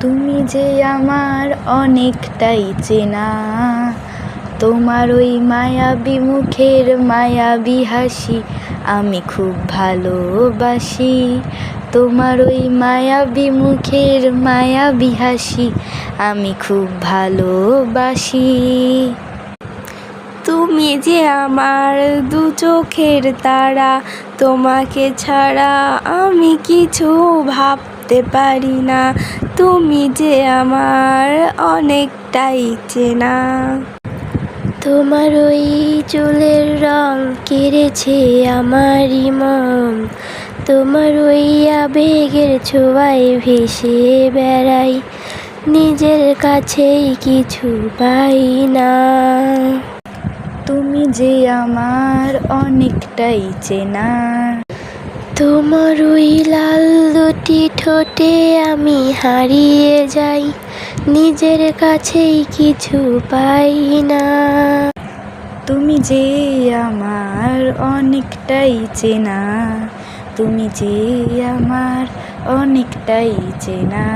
তুমি যে আমার অনেকটাই চেনা, তোমার ওই মায়াবী মুখের মায়াবী হাসি আমি খুব ভালোবাসি। তোমার ওই মায়াবী মুখের মায়াবী হাসি আমি খুব ভালোবাসি। তুমি যে আমার দু চোখের তারা, তোমাকে ছাড়া আমি কিছু ভাবতে পারি না। তুমি যে আমার অনেকটাই চেনা। তোমার ওই চুলের রং কেড়েছে আমারই মন, তোমার ওই আবেগের ছোঁয়ায় ভেসে বেড়াই, নিজের কাছেই কিছু পাই না। তুমি যে আমার অনেকটাই চেনা, তোমার ওই লাল দুটি ঠোঁটে আমি হারিয়ে যাই, নিজের কাছেই কিছু পাই না। তুমি যে আমার অনেকটাই চেনা, তুমি যে আমার অনেকটাই চেনা।